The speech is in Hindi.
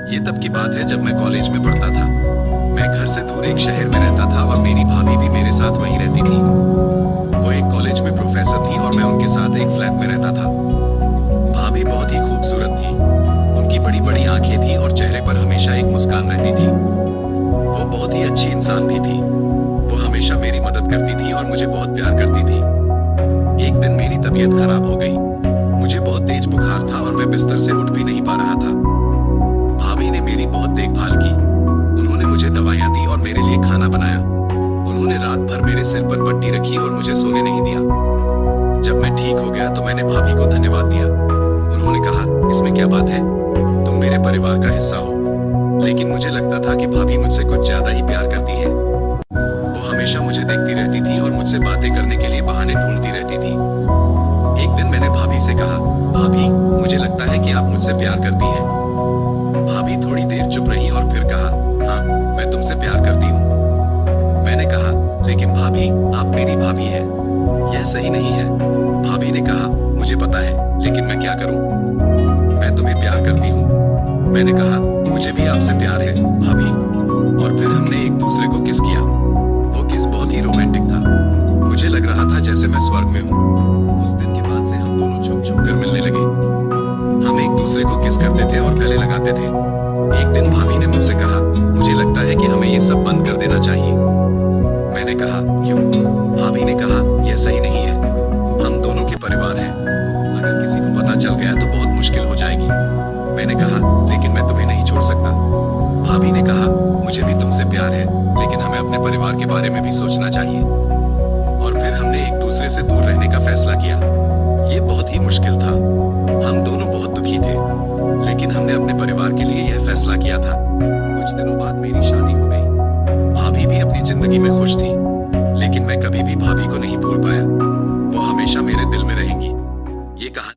ये तब की बात है जब मैं कॉलेज में पढ़ता था। मैं घर से दूर एक शहर में रहता था और मेरी भाभी भी मेरे साथ वहीं रहती थी। वो एक कॉलेज में प्रोफेसर थी और मैं उनके साथ एक फ्लैट में रहता था। भाभी बहुत ही खूबसूरत थी। उनकी बड़ी बड़ी आंखें थी और चेहरे पर हमेशा एक मुस्कान रहती थी। वो बहुत ही अच्छी इंसान भी थी। वो हमेशा मेरी मदद करती थी और मुझे बहुत प्यार करती थी। एक दिन मेरी तबीयत खराब हो गई। मुझे बहुत तेज बुखार था और मैं बिस्तर से उठ भी नहीं पा रहा था। भाभी ने मेरी बहुत देखभाल की। उन्होंने मुझे दवाइयां दी और मेरे लिए खाना बनाया। उन्होंने रात भर मेरे सिर पर पट्टी रखी और मुझे सोने नहीं दिया। जब मैं ठीक हो गया तो मैंने भाभी को धन्यवाद दिया। उन्होंने कहा, इसमें क्या बात है, तुम मेरे परिवार का हिस्सा हो। लेकिन मुझे लगता था कि भाभी मुझसे कुछ ज्यादा ही प्यार करती है। वो हमेशा मुझे देखती रहती थी और मुझसे बातें करने के लिए बहाने ढूंढती रहती थी। एक दिन मैंने भाभी से कहा, भाभी, मुझे लगता है कि आप मुझसे प्यार करती हैं। भाभी थोड़ी देर चुप रही और फिर कहा, हाँ, मैं तुमसे प्यार करती हूँ। मैंने कहा, लेकिन भाभी, आप मेरी भाभी हैं, यह सही नहीं है। भाभी ने कहा, मुझे पता है, लेकिन मैं क्या करूँ, मैं तुम्हें प्यार करती हूँ। मैंने कहा, मुझे भी आपसे प्यार है भाभी। और फिर हमने एक दूसरे को किस किया। वो किस बहुत ही रोमांटिक था। मुझे लग रहा था जैसे मैं स्वर्ग में हूँ। उस दिन के बाद से हम दोनों छुप छुप कर मिलने लगे। हम एक दूसरे को किस करते थे और गले लगाते थे। एक दिन भाभी ने मुझसे कहा, मुझे लगता है कि हमें ये सब बंद कर देना चाहिए। मैंने कहा, क्यों? भाभी ने कहा, यह सही नहीं है। हम दोनों के परिवार हैं। अगर किसी को पता चल गया तो बहुत मुश्किल हो जाएगी। मैंने कहा, लेकिन मैं तुम्हें नहीं छोड़ सकता। भाभी ने कहा, मुझे भी तुमसे प्यार है, लेकिन हमें अपने परिवार के बारे में भी सोचना चाहिए। और फिर हमने एक दूसरे से दूर रहने का फैसला किया। ये बहुत ही मुश्किल था। हम दोनों बहुत दुखी थे, लेकिन हमने अपने परिवार के लिए यह फैसला किया था। कुछ दिनों बाद मेरी शादी हो गई। भाभी भी अपनी जिंदगी में खुश थी, लेकिन मैं कभी भी भाभी को नहीं भूल पाया।